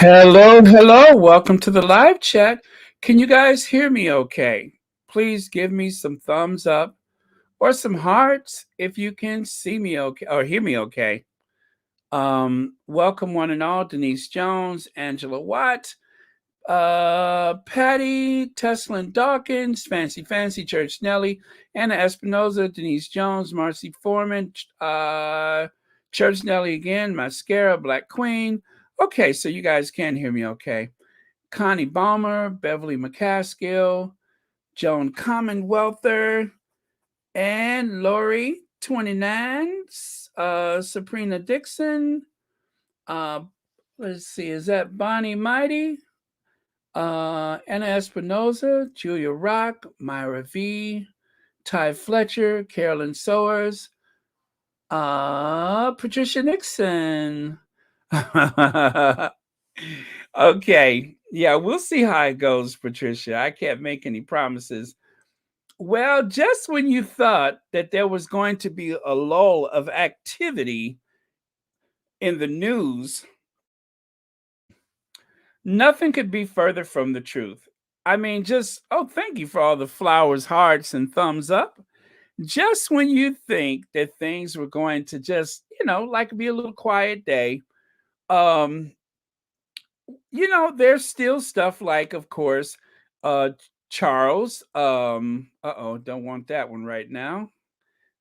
Hello, hello. Welcome to the live chat. Can you guys hear me okay? Please give me some thumbs up or some hearts if you can see me okay or hear me okay. Welcome one and all, Denise Jones, Angela Watt, Patty, Teslin Dawkins, Fancy Church Nelly, Anna Espinoza, Denise Jones, Marcy Foreman, Church Nelly again, Mascara, Black Queen. Okay, so you guys can hear me okay. Connie Balmer, Beverly McCaskill, Joan Commonwealther, and Lori 29, Sabrina Dixon. Let's see, is that Bonnie Mighty? Anna Espinoza, Julia Rock, Myra V, Ty Fletcher, Carolyn Sowers, Patricia Nixon. Okay. Yeah, we'll see how it goes, Patricia. I can't make any promises. Well, just when you thought that there was going to be a lull of activity in the news, nothing could be further from the truth. I mean, thank you for all the flowers, hearts, and thumbs up. Just when you think that things were going to just, like be a little quiet day, um, there's still stuff like, of course, uh, Charles. Don't want that one right now.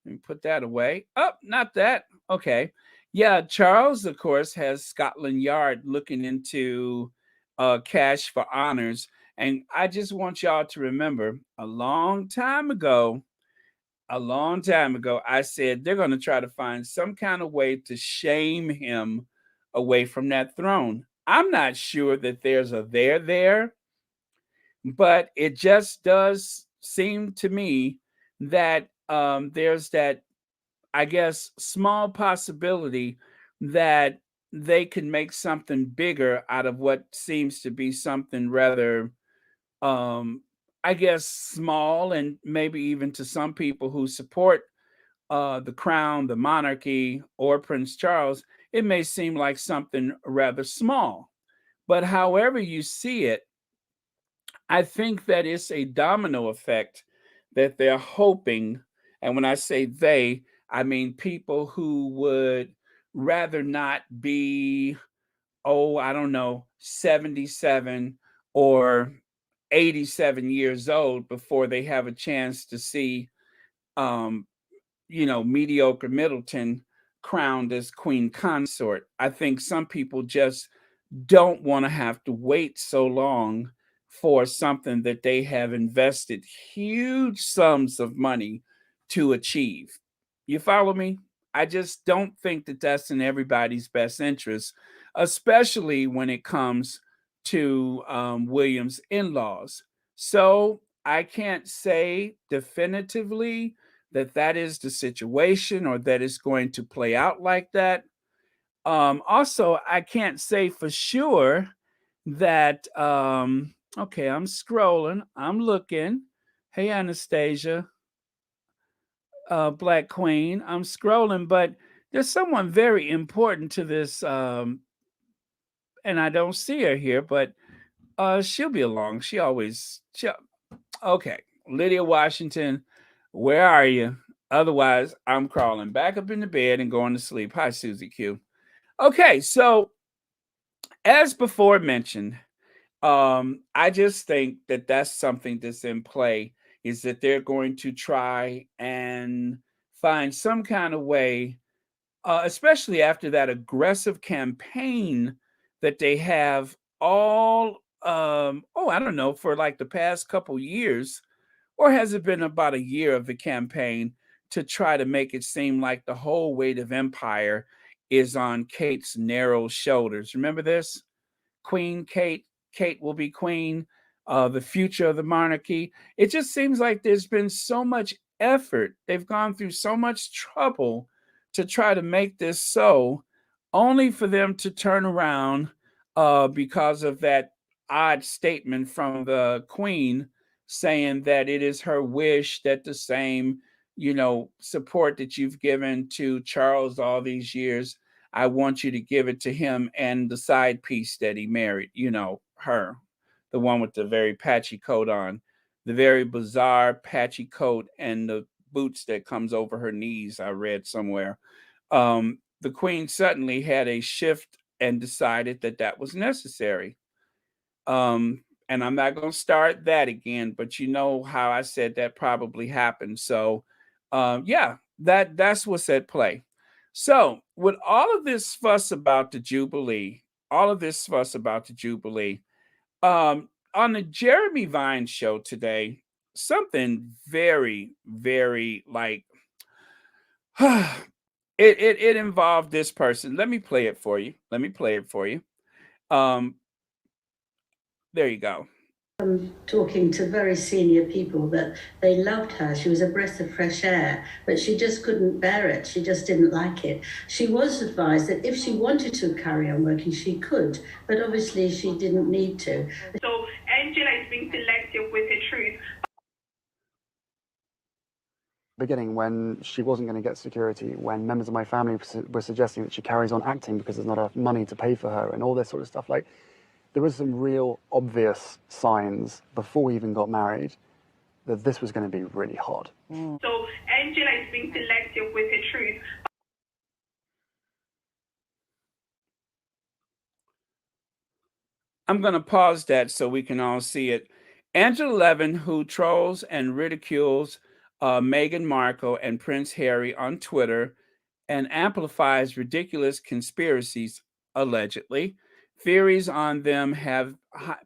Let me put that away. Oh, not that. Okay. Yeah, Charles, of course, has Scotland Yard looking into cash for honors. And I just want y'all to remember a long time ago, I said they're going to try to find some kind of way to shame him away from that throne. I'm not sure that there's a there, but it just does seem to me that there's that, I guess, small possibility that they can make something bigger out of what seems to be something rather, um, I guess, small, and maybe even to some people who support the crown, the monarchy, or Prince Charles, it may seem like something rather small. But however you see it, I think that it's a domino effect that they're hoping. And when I say they, I mean people who would rather not be, I don't know, 77 or 87 years old before they have a chance to see, um, mediocre Middleton crowned as queen consort. I think some people just don't want to have to wait so long for something that they have invested huge sums of money to achieve. You follow me? I just don't think that that's in everybody's best interest, especially when it comes to William's in laws. So I can't say definitively that that is the situation or that it's going to play out like that. Also, I can't say for sure that, okay, I'm scrolling, I'm looking. Hey, Anastasia, Black Queen, I'm scrolling, but there's someone very important to this, and I don't see her here, but she'll be along. Okay, Lydia Washington, where are you? Otherwise, I'm crawling back up in the bed and going to sleep. Hi, Susie Q. Okay, so as before mentioned, I just think that that's something that's in play, is that they're going to try and find some kind of way, especially after that aggressive campaign that they have all, I don't know, for like the past couple years, or has it been about a year of the campaign to try to make it seem like the whole weight of empire is on Kate's narrow shoulders. Remember this? Queen Kate. Kate will be queen. The future of the monarchy. It just seems like there's been so much effort. They've gone through so much trouble to try to make this so, only for them to turn around because of that odd statement from the queen saying that it is her wish that the same, support that you've given to Charles all these years, I want you to give it to him and the side piece that he married, her, the one with the very patchy coat on, the very bizarre patchy coat and the boots that comes over her knees, I read somewhere. The queen suddenly had a shift and decided that that was necessary. And I'm not going to start that again, but you know how I said that probably happened. So, yeah, that's what's at play. So, with all of this fuss about the Jubilee, on the Jeremy Vine show today, something very, very like it involved this person. Let me play it for you. Um, there you go. Talking to very senior people that they loved her. She was a breath of fresh air, but she just couldn't bear it. She just didn't like it. She was advised that if she wanted to carry on working, she could, but obviously she didn't need to. So Angela is being selective with the truth. Beginning, when she wasn't going to get security, when members of my family were suggesting that she carries on acting because there's not enough money to pay for her and all this sort of stuff, like, there was some real obvious signs before we even got married that this was going to be really hard. So Angela is being selective with the truth. I'm going to pause that so we can all see it. Angela Levin, who trolls and ridicules Meghan Markle and Prince Harry on Twitter and amplifies ridiculous conspiracies, allegedly. Theories on them have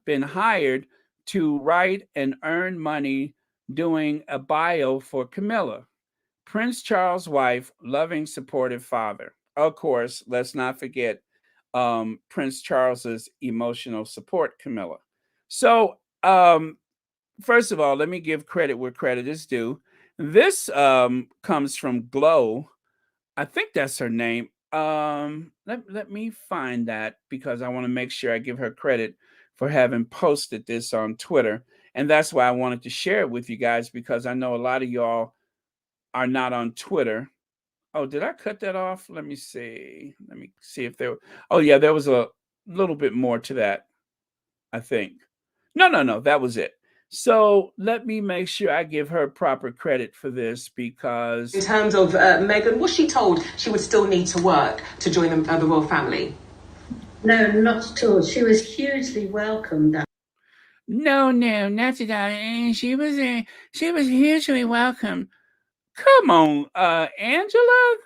been hired to write and earn money doing a bio for Camilla, Prince Charles' wife, loving, supportive father. Of course, let's not forget Prince Charles's emotional support, Camilla. So, first of all, let me give credit where credit is due. This comes from Glow. I think that's her name. Let me find that because I want to make sure I give her credit for having posted this on Twitter. And that's why I wanted to share it with you guys, because I know a lot of y'all are not on Twitter. Oh, did I cut that off? Let me see. If there. Oh, yeah, there was a little bit more to that, I think. No, that was it. So let me make sure I give her proper credit for this, because in terms of Meghan, was she told she would still need to work to join the royal family? No, not at all. She was hugely welcomed. No, not at all. She was hugely welcome. Come on, Angela.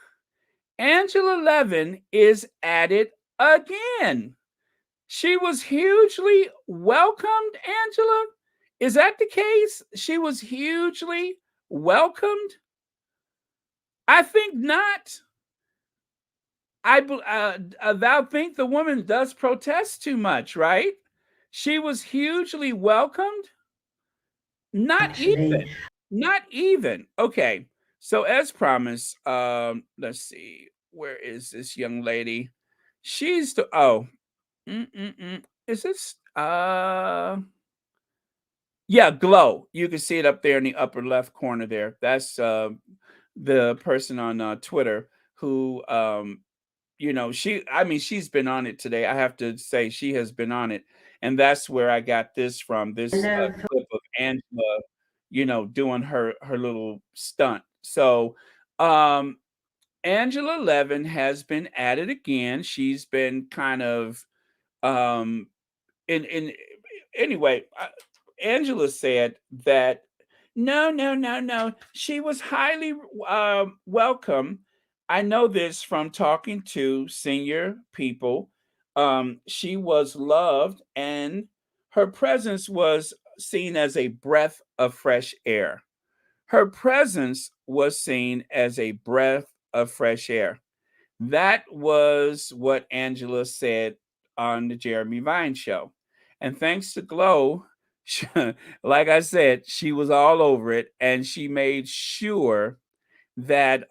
Angela Levin is at it again. She was hugely welcomed, Angela. Is that the case? She was hugely welcomed? I think not. Thou think the woman does protest too much, right? She was hugely welcomed? Not even. Not even. Okay. So as promised, let's see. Where is this young lady? She's the Is this yeah, Glow. You can see it up there in the upper left corner there. That's the person on Twitter who she's been on it today. I have to say she has been on it. And that's where I got this from. This clip of Angela, doing her little stunt. So Angela Levin has been at it again. She's been kind of in anyway, Angela said that no. She was highly welcome. I know this from talking to senior people. She was loved, and her presence was seen as a breath of fresh air. Her presence was seen as a breath of fresh air. That was what Angela said on the Jeremy Vine show. And thanks to Glow, like I said, she was all over it, and she made sure that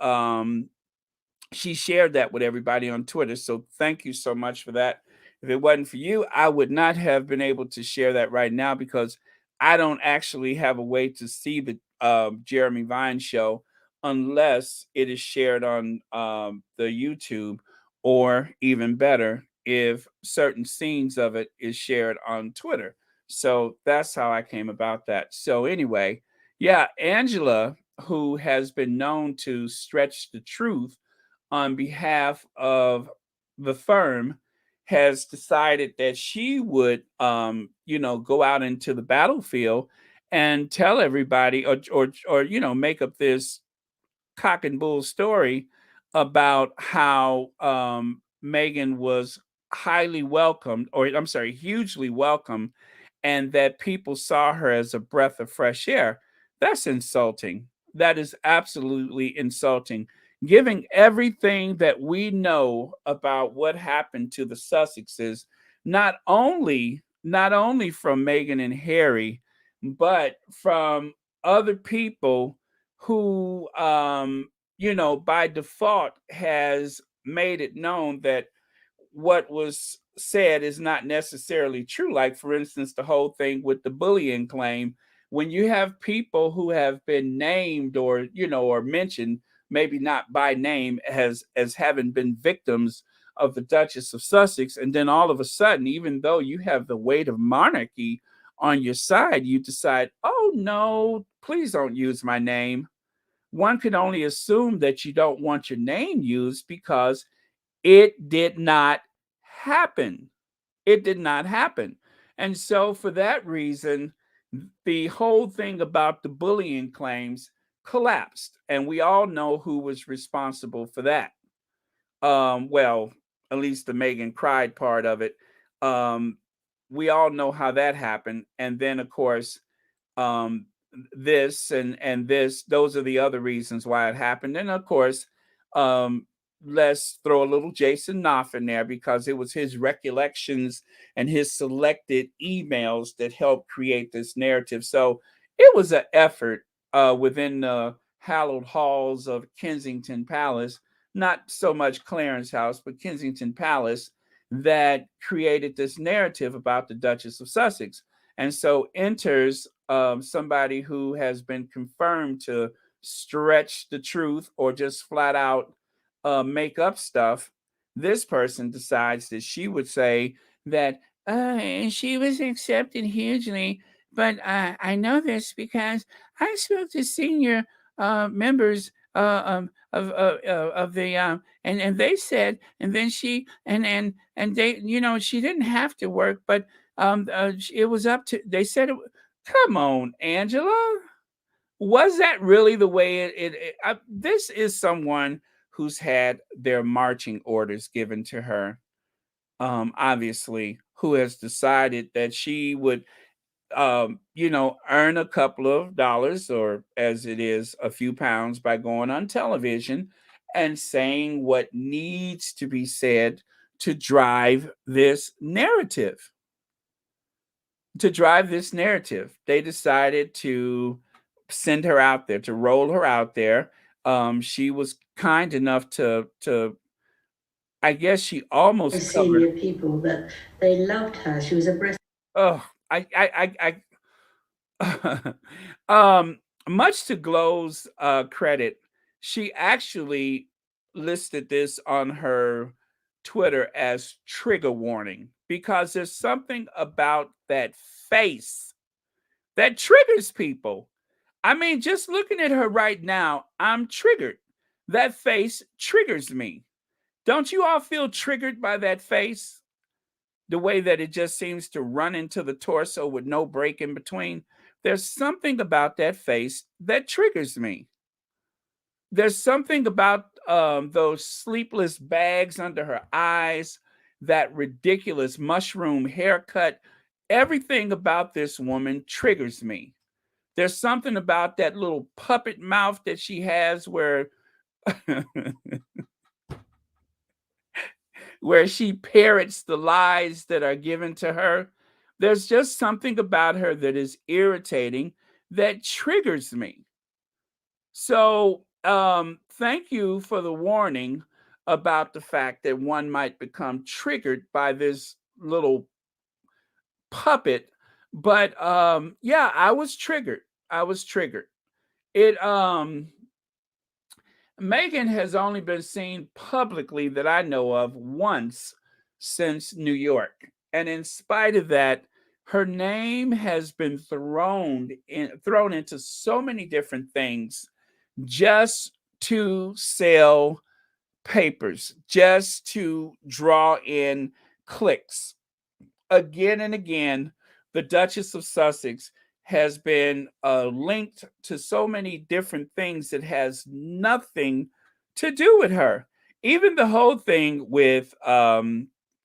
she shared that with everybody on Twitter. So thank you so much for that. If it wasn't for you, I would not have been able to share that right now because I don't actually have a way to see the Jeremy Vine show unless it is shared on the YouTube, or even better, if certain scenes of it is shared on Twitter. So that's how I came about that. So anyway, yeah, Angela, who has been known to stretch the truth on behalf of the firm, has decided that she would go out into the battlefield and tell everybody, or make up this cock and bull story about how Meghan was highly welcomed, or I'm sorry, hugely welcome, and that people saw her as a breath of fresh air. That's insulting. That is absolutely insulting. Giving everything that we know about what happened to the Sussexes, not only from Meghan and Harry, but from other people who by default has made it known that what was said is not necessarily true. Like, for instance, the whole thing with the bullying claim. When you have people who have been named, or mentioned, maybe not by name, as having been victims of the Duchess of Sussex, and then all of a sudden, even though you have the weight of monarchy on your side, you decide, oh no, please don't use my name. One can only assume that you don't want your name used because it did not happen. It did not happen. And so, for that reason, the whole thing about the bullying claims collapsed. And we all know who was responsible for that. Well, at least the Meghan cried part of it. We all know how that happened. And then, of course, um, this and this, those are the other reasons why it happened. And of course, um, let's throw a little Jason Knopf in there because it was his recollections and his selected emails that helped create this narrative. So it was an effort within the hallowed halls of Kensington Palace, not so much Clarence House, but Kensington Palace, that created this narrative about the Duchess of Sussex. And so enters somebody who has been confirmed to stretch the truth or just flat out make up stuff. This person decides that she would say that she was accepted hugely, but I know this because I spoke to senior members of the and they said, and then she and they, she didn't have to work, but it was up to, they said, come on, Angela. Was that really the way this is someone who's had their marching orders given to her, obviously, who has decided that she would, earn a couple of dollars, or as it is, a few pounds, by going on television and saying what needs to be said to drive this narrative. They decided to send her out there, to roll her out there. She was kind enough to I guess she almost senior people that they loved her. She was a breast. Oh, much to Glow's credit, she actually listed this on her Twitter as trigger warning, because there's something about that face that triggers people. I mean, just looking at her right now, I'm triggered. That face triggers me. Don't you all feel triggered by that face? The way that it just seems to run into the torso with no break in between. There's something about that face that triggers me. There's something about those sleepless bags under her eyes, that ridiculous mushroom haircut. Everything about this woman triggers me. There's something about that little puppet mouth that she has where where she parrots the lies that are given to her. There's just something about her that is irritating, that triggers me. So, thank you for the warning about the fact that one might become triggered by this little puppet. But yeah, I was triggered. I was triggered. It Meghan has only been seen publicly that I know of once since New York. And in spite of that, her name has been thrown into so many different things just to sell papers, just to draw in clicks. Again and again, the Duchess of Sussex has been linked to so many different things that has nothing to do with her. Even the whole thing with,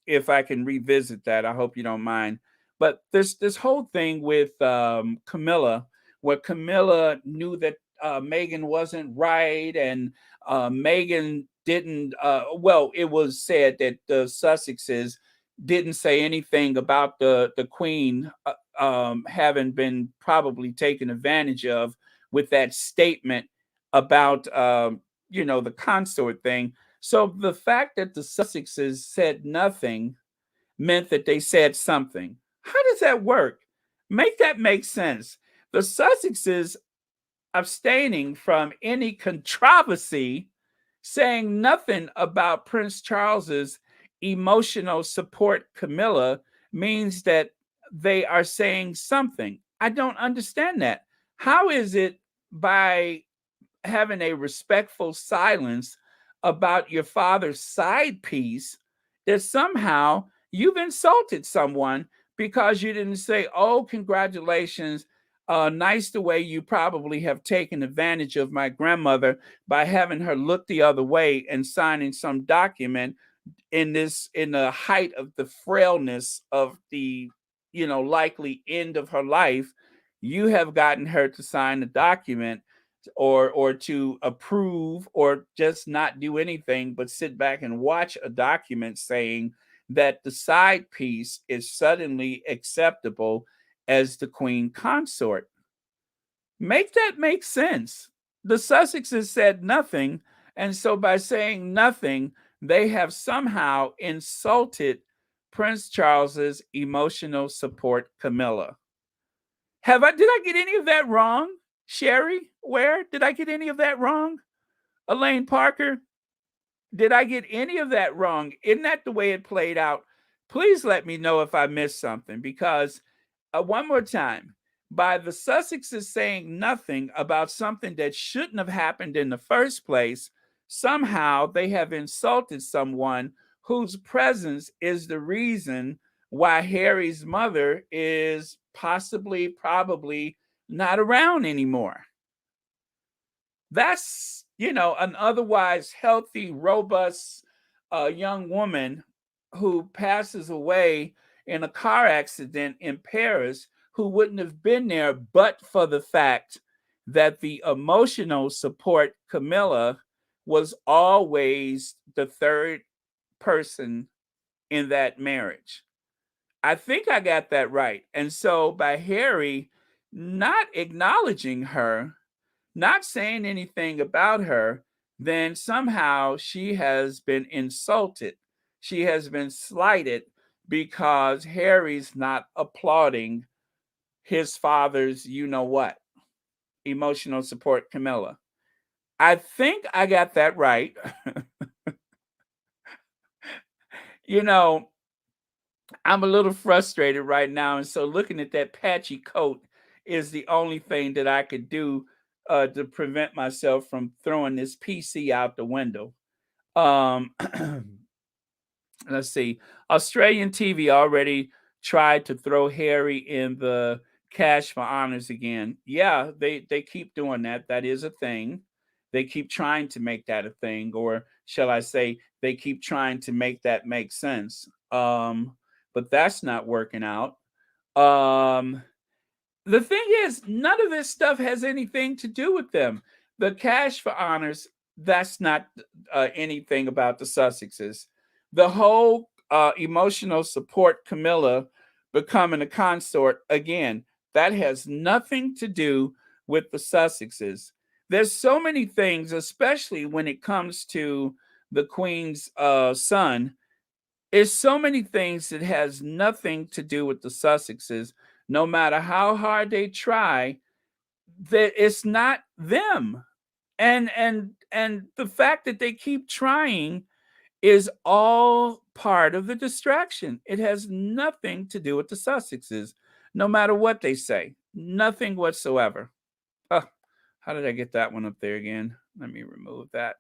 if I can revisit that, I hope you don't mind. But this whole thing with Camilla, where Camilla knew that Meghan wasn't right, and Meghan didn't. Well, it was said that the Sussexes didn't say anything about the Queen having been probably taken advantage of with that statement about the consort thing. So the fact that the Sussexes said nothing meant that they said something. How does that work? Make that make sense. The Sussexes abstaining from any controversy, saying nothing about Prince Charles's emotional support Camilla, means that they are saying something. I don't understand that. How is it by having a respectful silence about your father's side piece that somehow you've insulted someone because you didn't say, "Oh, congratulations. Nice the way you probably have taken advantage of my grandmother by having her look the other way and signing some document in the height of the frailness of the likely end of her life. You have gotten her to sign a document or to approve or just not do anything but sit back and watch a document saying that the side piece is suddenly acceptable as the Queen consort. Make that make sense. The Sussexes said nothing, and so by saying nothing, they have somehow insulted Prince Charles's emotional support Camilla. Did I get any of that wrong? Sherry, where did I get any of that wrong? Elaine Parker, did I get any of that wrong? Isn't that the way it played out? Please let me know if I missed something, because one more time, by the Sussexes saying nothing about something that shouldn't have happened in the first place, somehow they have insulted someone whose presence is the reason why Harry's mother is probably not around anymore. That's, an otherwise healthy, robust young woman who passes away in a car accident in Paris, who wouldn't have been there but for the fact that the emotional support Camilla was always the third person in that marriage. I think I got that right. And so by Harry not acknowledging her, not saying anything about her, then somehow she has been insulted. She has been slighted because Harry's not applauding his father's, what, emotional support Camilla. I think I got that right. I'm a little frustrated right now. And so looking at that patchy coat is the only thing that I could do to prevent myself from throwing this PC out the window. Let's see. Australian TV already tried to throw Harry in the cash for honors again. Yeah, they keep doing that. That is a thing. They keep trying to make that a thing, or shall I say, they keep trying to make that make sense. But that's not working out. The thing is, none of this stuff has anything to do with them. The cash for honors, that's not anything about the Sussexes. The whole emotional support Camilla becoming a consort, again, that has nothing to do with the Sussexes. There's so many things, especially when it comes to the Queen's son. There's so many things that has nothing to do with the Sussexes. No matter how hard they try, that it's not them. And the fact that they keep trying is all part of the distraction. It has nothing to do with the Sussexes, no matter what they say. Nothing whatsoever. Oh, how did I get that one up there again? Let me remove that.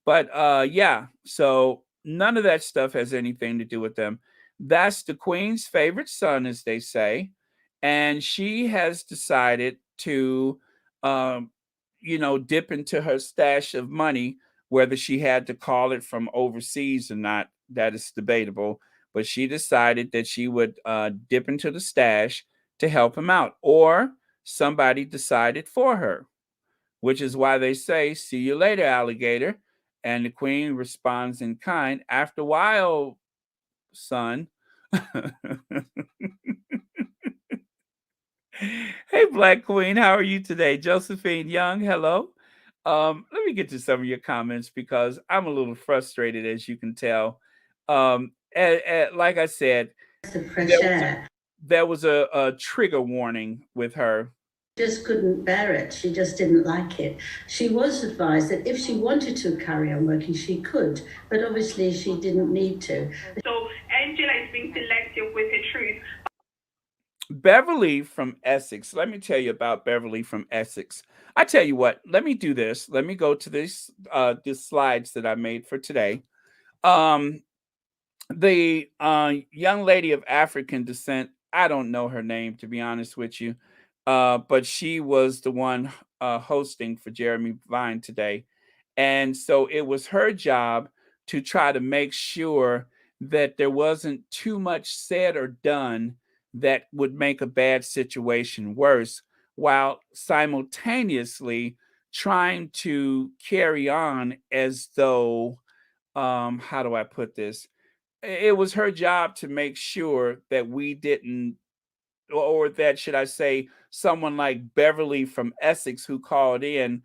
But yeah, so none of that stuff has anything to do with them. That's the Queen's favorite son, as they say. And she has decided to, um, dip into her stash of money. Whether she had to call it from overseas or not, that is debatable. But she decided that she would dip into the stash to help him out, or somebody decided for her, which is why they say, "See you later, alligator." And the Queen responds in kind, "After a while, son." Hey, Black Queen, how are you today? Josephine Young, hello. Let me get to some of your comments because I'm a little frustrated, as you can tell. Like I said, of fresh there was air. there was a trigger warning with her. Just couldn't bear it. She just didn't like it. She was advised that if she wanted to carry on working, she could, but obviously she didn't need to. So Angela is being selective with her truth. Beverly from Essex. Let me tell you about Beverly from Essex. I tell you what, let me do this. Let me go to these slides that I made for today. The young lady of African descent, I don't know her name, to be honest with you, but she was the one hosting for Jeremy Vine today. And so it was her job to try to make sure that there wasn't too much said or done that would make a bad situation worse, while simultaneously trying to carry on as though, how do I put this? It was her job to make sure that we didn't, or that, should I say, someone like Beverly from Essex who called in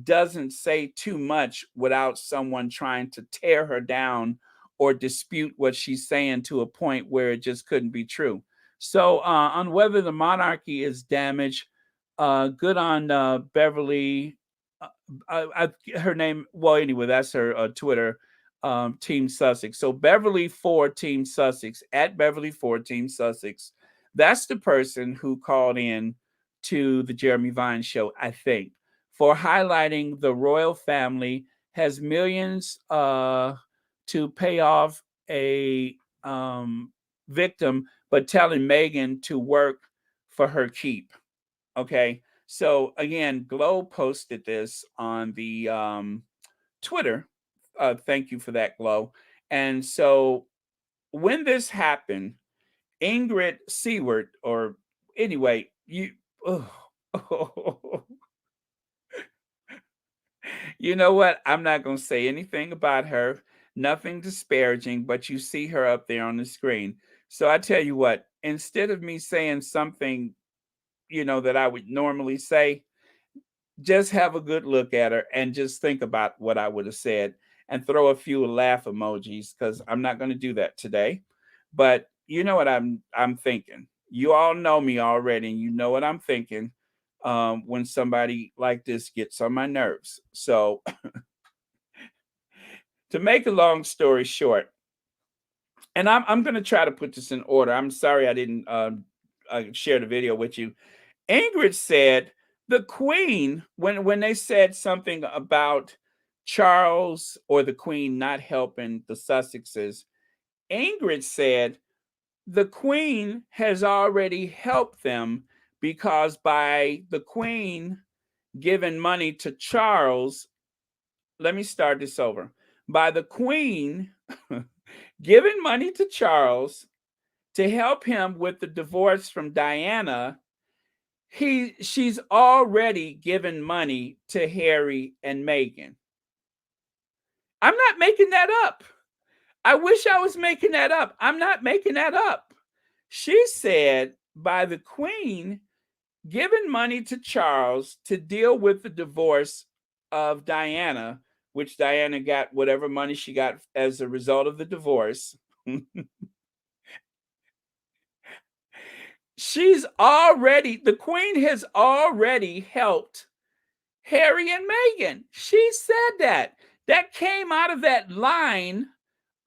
doesn't say too much without someone trying to tear her down or dispute what she's saying to a point where it just couldn't be true. So on whether the monarchy is damaged, good on Beverly. Her name, well, anyway, that's her Twitter, Team Sussex. So Beverly for Team Sussex, at Beverly for Team Sussex. That's the person who called in to the Jeremy Vine show, I think, for highlighting the royal family has millions to pay off a victim, but telling Meghan to work for her keep. Okay. So again, Glow posted this on the Twitter. Thank you for that, Glow. And so when this happened, Ingrid Seward, or anyway, you know what? I'm not going to say anything about her, nothing disparaging, but you see her up there on the screen. So I tell you what, instead of me saying something, that I would normally say, just have a good look at her and just think about what I would have said and throw a few laugh emojis, because I'm not going to do that today. But you know what I'm thinking. You all know me already, and you know what I'm thinking when somebody like this gets on my nerves. So to make a long story short, and I'm going to try to put this in order. I'm sorry I didn't share the video with you. Ingrid said the Queen, when they said something about Charles or the Queen not helping the Sussexes, Ingrid said the Queen has already helped them, because by the Queen giving money to Charles, let me start this over. By the Queen giving money to Charles to help him with the divorce from Diana, she's already given money to Harry and Meghan. I'm not making that up. I wish I was making that up. I'm not making that up. She said by the Queen giving money to Charles to deal with the divorce of Diana, which Diana got whatever money she got as a result of the divorce. The Queen has already helped Harry and Meghan. She said that. That came out of that line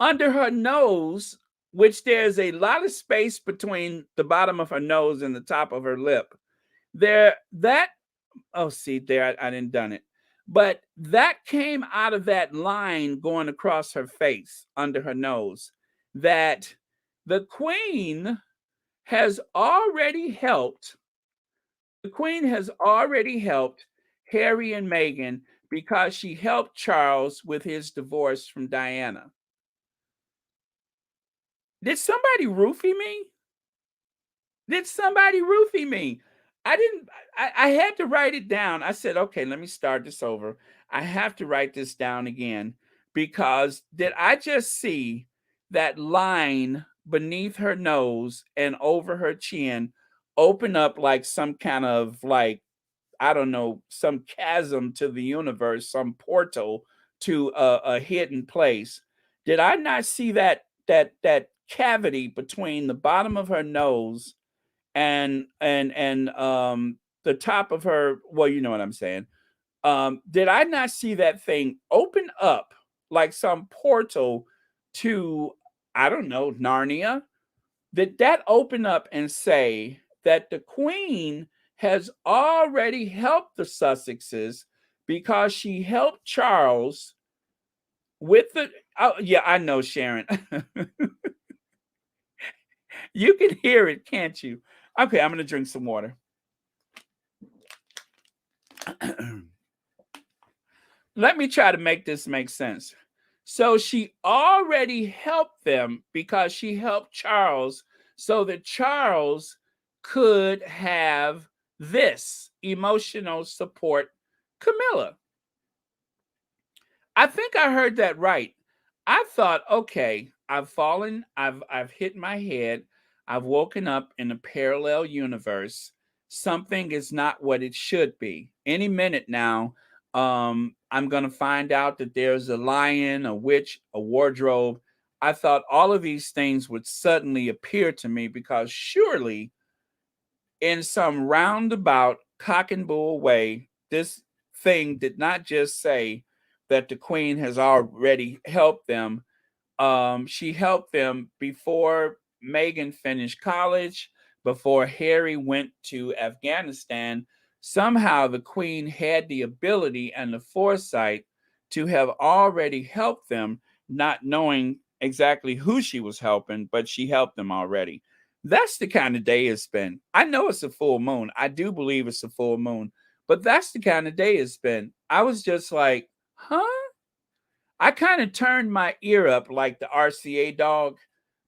under her nose, which there's a lot of space between the bottom of her nose and the top of her lip. I didn't done it. But that came out of that line going across her face under her nose, that the Queen has already helped. The Queen has already helped Harry and Meghan because she helped Charles with his divorce from Diana. Did somebody roofie me? Did somebody roofie me? I had to write it down. I said, okay, let me start this over. I have to write this down again, because did I just see that line beneath her nose and over her chin open up like some kind of, like, I don't know, some chasm to the universe, some portal to a hidden place? Did I not see that cavity between the bottom of her nose and the top of her, well, you know what I'm saying. Did I not see that thing open up like some portal to, I don't know, Narnia? Did that open up and say that the Queen has already helped the Sussexes because she helped Charles with the, oh yeah, I know, Sharon. You can hear it, can't you? Okay, I'm going to drink some water. Let me try to make this make sense. So she already helped them because she helped Charles so that Charles could have this emotional support, Camilla. I think I heard that right. I thought, okay, I've fallen, I've hit my head, I've woken up in a parallel universe. Something is not what it should be. Any minute now, I'm gonna find out that there's a lion, a witch, a wardrobe. I thought all of these things would suddenly appear to me, because surely, in some roundabout cock and bull way, this thing did not just say that the Queen has already helped them. She helped them before Meghan finished college, before Harry went to Afghanistan. Somehow the Queen had the ability and the foresight to have already helped them, not knowing exactly who she was helping, but she helped them already. That's the kind of day it's been. I know it's a full moon. I do believe it's a full moon, but that's the kind of day it's been. I was just like, huh? I kind of turned my ear up like the RCA dog,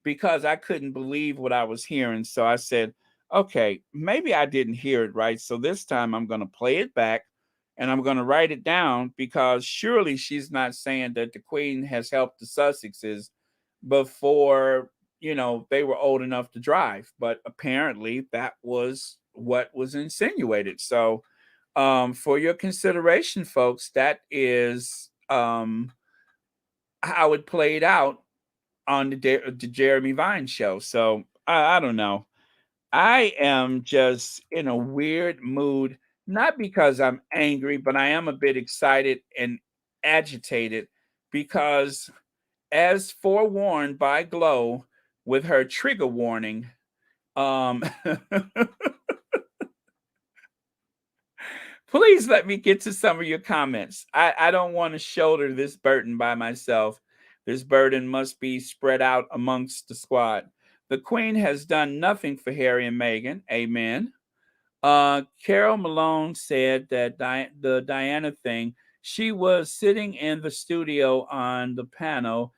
because I couldn't believe what I was hearing. So I said, okay, maybe I didn't hear it right. So this time I'm going to play it back and I'm going to write it down, because surely she's not saying that the Queen has helped the Sussexes before, they were old enough to drive. But apparently that was what was insinuated. So for your consideration, folks, that is how it played out on the Jeremy Vine show. So I don't know. I am just in a weird mood, not because I'm angry, but I am a bit excited and agitated, because, as forewarned by Glow with her trigger warning, please let me get to some of your comments. I don't want to shoulder this burden by myself. This burden must be spread out amongst the squad. The Queen has done nothing for Harry and Meghan. Amen. Carol Malone said that the Diana thing, she was sitting in the studio on the panel.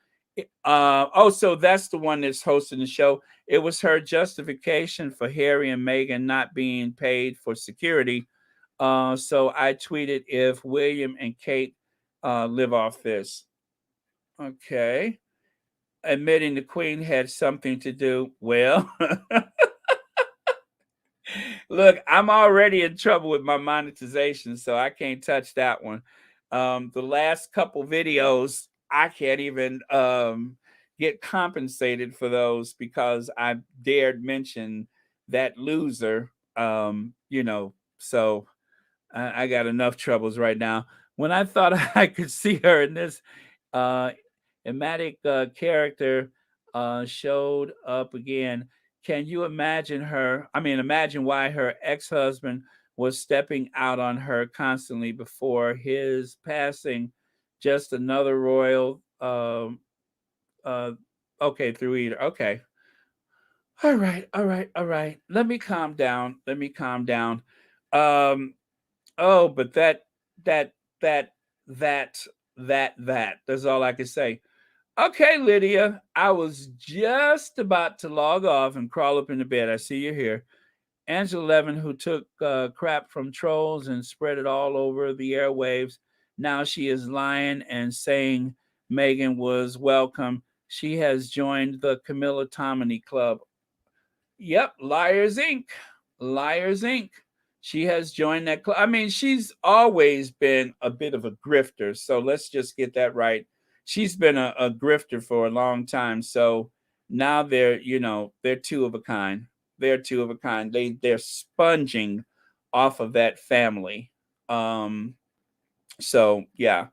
So that's the one that's hosting the show. It was her justification for Harry and Meghan not being paid for security. So I tweeted, if William and Kate live off this. Okay. admitting the Queen had something to do. Well, look, I'm already in trouble with my monetization, so I can't touch that one. The last couple videos, I can't even get compensated for those because I dared mention that loser. So I got enough troubles right now. When I thought I could see her in this uh, ematic character showed up again. Can you imagine her? I mean, imagine why her ex husband was stepping out on her constantly before his passing. Just another royal. Uh, okay, through either. Okay. All right. All right. All right. Let me calm down. Let me calm down. Um, Oh, but that, that, that, that. That's all I can say. Okay, Lydia, I was just about to log off and crawl up into bed. I see you here. Angela Levin, who took crap from trolls and spread it all over the airwaves. Now she is lying and saying Meghan was welcome. She has joined the Camilla Club. Yep, Liars Inc. Liars Inc. She has joined that club. I mean, she's always been a bit of a grifter. So let's just get that right. She's been a grifter for a long time. So now they're two of a kind. They're two of a kind. They're sponging off of that family. So yeah,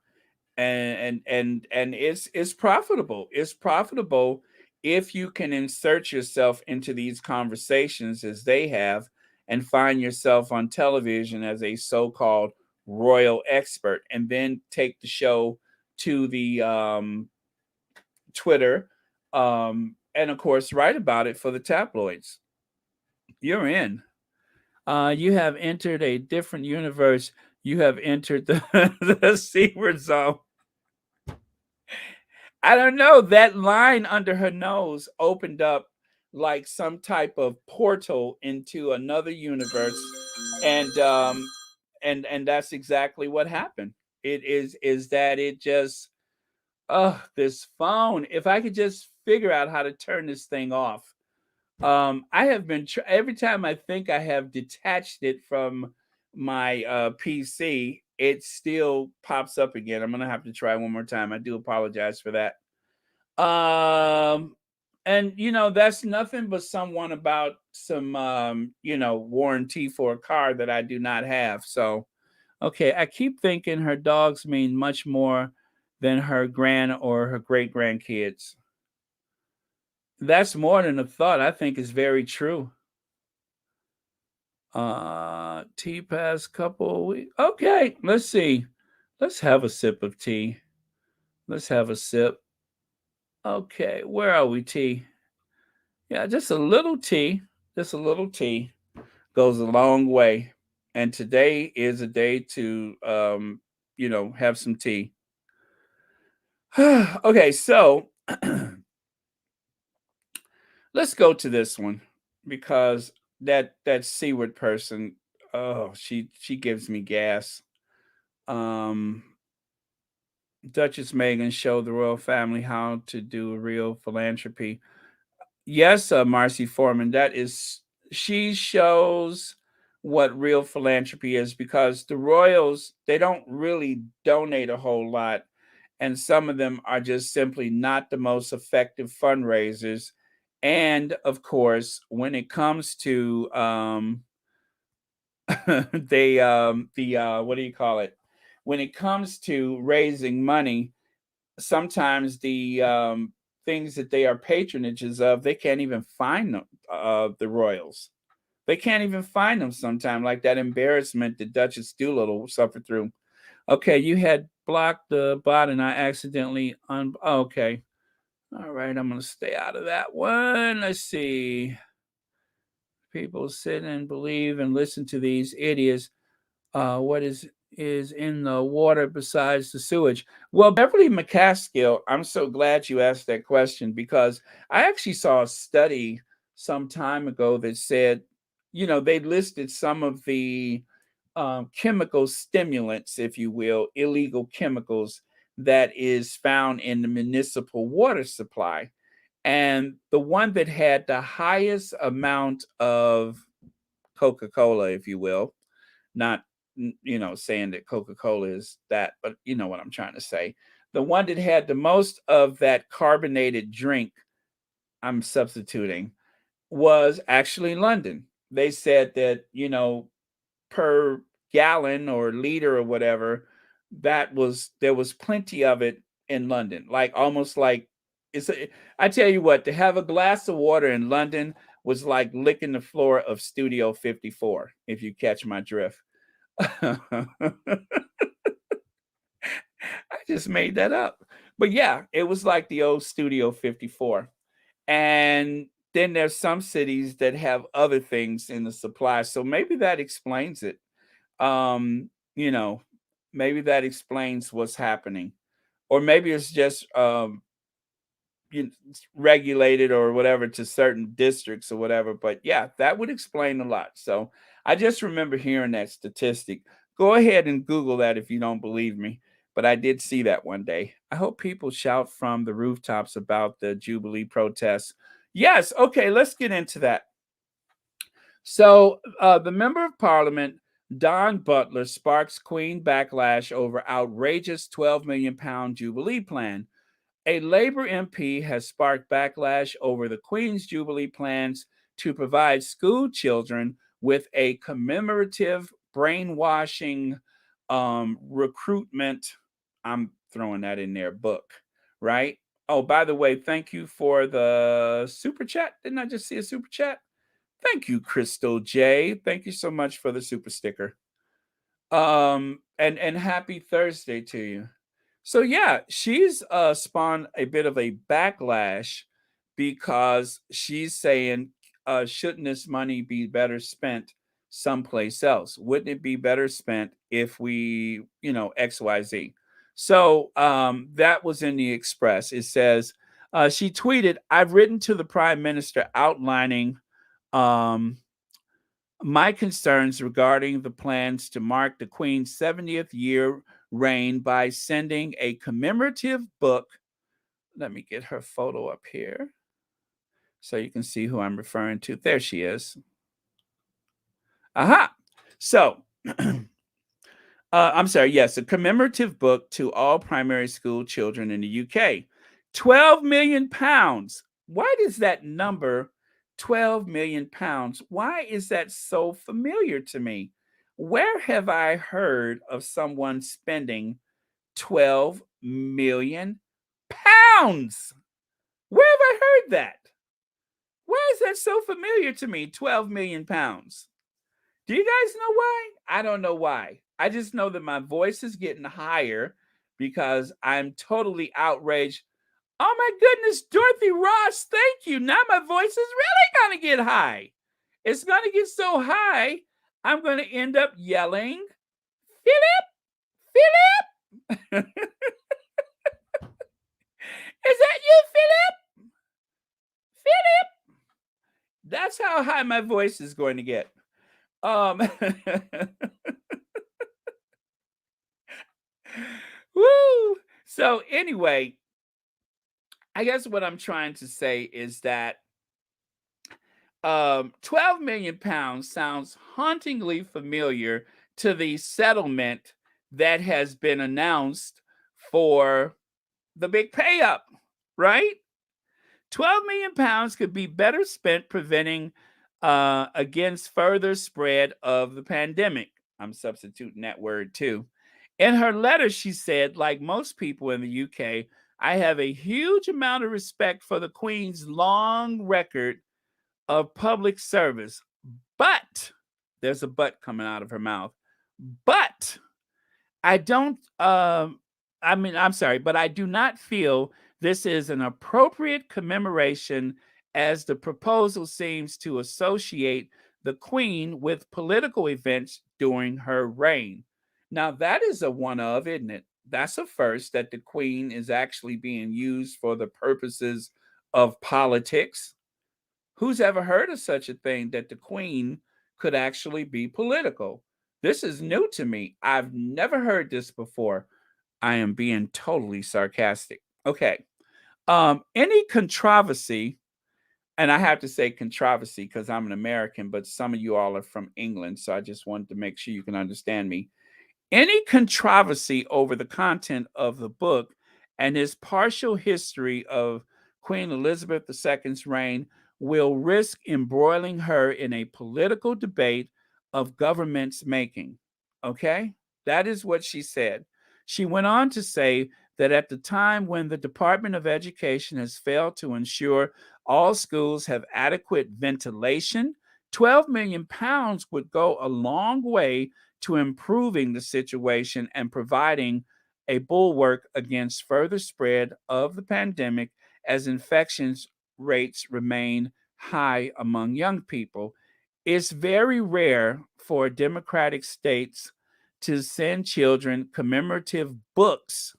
and it's profitable. It's profitable if you can insert yourself into these conversations as they have and find yourself on television as a so-called royal expert and then take the show to the Twitter and of course write about it for the tabloids. You're in. You have entered a different universe. You have entered the secret zone. I don't know. That line under her nose opened up like some type of portal into another universe, and and that's exactly what happened. It is that it just this phone. If I could just figure out how to turn this thing off. I have been every time I think I have detached it from my PC, it still pops up again. I'm gonna have to try one more time. I do apologize for that. Um, and that's nothing but someone about some warranty for a car that I do not have. So okay, I keep thinking her dogs mean much more than her grand or her great grandkids. That's more than a thought. I think is very true. Tea past couple weeks. Okay, let's see. Let's have a sip of tea. Let's have a sip. Okay, where are we, tea? Yeah, just a little tea. Just a little tea goes a long way. And today is a day to have some tea. Okay, so let's go to this one because that Seward person, oh, she gives me gas. Duchess Meghan showed the royal family how to do a real philanthropy. Yes, Marcy Foreman, she shows what real philanthropy is because the royals, they don't really donate a whole lot, and some of them are just simply not the most effective fundraisers. And of course, when it comes to what do you call it? When it comes to raising money, sometimes the things that they are patronages of, they can't even find them. The royals, they can't even find them. Sometimes, like that embarrassment that Duchess Doolittle suffered through. Okay, you had blocked the bot, and I accidentally okay, all right. I'm gonna stay out of that one. Let's see. People sit and believe and listen to these idiots. What is in the water besides the sewage? Well, Beverly McCaskill, I'm so glad you asked that question because I actually saw a study some time ago that said, they listed some of the chemical stimulants, if you will, illegal chemicals that is found in the municipal water supply. And the one that had the highest amount of Coca-Cola, if you will, not saying that Coca-Cola is that, but you know what I'm trying to say. The one that had the most of that carbonated drink, I'm substituting, was actually London. They said that, per gallon or liter or whatever, there was plenty of it in London. Like almost like I tell you what, to have a glass of water in London was like licking the floor of Studio 54, if you catch my drift. I just made that up. But yeah, it was like the old Studio 54. And then there's some cities that have other things in the supply. So maybe that explains it. Um, you know, maybe that explains what's happening. Or maybe it's just regulated or whatever to certain districts or whatever. But yeah, that would explain a lot. So I just remember hearing that statistic. Go ahead and Google that if you don't believe me. But I did see that one day. I hope people shout from the rooftops about the Jubilee protests. Yes, okay, let's get into that. So the member of parliament, Don Butler, sparks Queen backlash over outrageous £12 million Jubilee plan. A Labour MP has sparked backlash over the Queen's Jubilee plans to provide school children with a commemorative brainwashing recruitment. I'm throwing that in there, book, right? Oh, by the way, thank you for the super chat. Didn't I just see a super chat? Thank you, Crystal J. Thank you so much for the super sticker. And happy Thursday to you. So yeah, she's spawned a bit of a backlash because she's saying, shouldn't this money be better spent someplace else? Wouldn't it be better spent if we, XYZ? So that was in the Express. It says, she tweeted, I've written to the Prime Minister outlining my concerns regarding the plans to mark the Queen's 70th year reign by sending a commemorative book. Let me get her photo up here so you can see who I'm referring to. There she is. Aha. So, I'm sorry. Yes, a commemorative book to all primary school children in the UK. £12 million. Why does that number, £12 million, why is that so familiar to me? Where have I heard of someone spending £12 million? Where have I heard that? Why is that so familiar to me? £12 million. Do you guys know why? I don't know why. I just know that my voice is getting higher because I'm totally outraged. Oh my goodness, Dorothy Ross, thank you. Now my voice is really going to get high. It's going to get so high, I'm going to end up yelling, Philip! Is that you, Philip? Philip! That's how high my voice is going to get. Woo! So anyway, I guess what I'm trying to say is that £12 million sounds hauntingly familiar to the settlement that has been announced for the big pay up, right? £12 million could be better spent preventing against further spread of the pandemic. I'm substituting that word too. In her letter, she said, like most people in the UK, I have a huge amount of respect for the Queen's long record of public service. But, there's a but coming out of her mouth. But, I don't, but I do not feel this is an appropriate commemoration as the proposal seems to associate the Queen with political events during her reign. Now, that is a one of, isn't it? That's a first that the Queen is actually being used for the purposes of politics. Who's ever heard of such a thing, that the Queen could actually be political? This is new to me. I've never heard this before. I am being totally sarcastic. Okay. Any controversy, and I have to say controversy because I'm an American, but some of you all are from England, so I just wanted to make sure you can understand me. Any controversy over the content of the book and his partial history of Queen Elizabeth II's reign will risk embroiling her in a political debate of government's making. Okay? That is what she said. She went on to say that at the time when the Department of Education has failed to ensure all schools have adequate ventilation, 12 million pounds would go a long way to improving the situation and providing a bulwark against further spread of the pandemic as infections rates remain high among young people. It's very rare for democratic states to send children commemorative books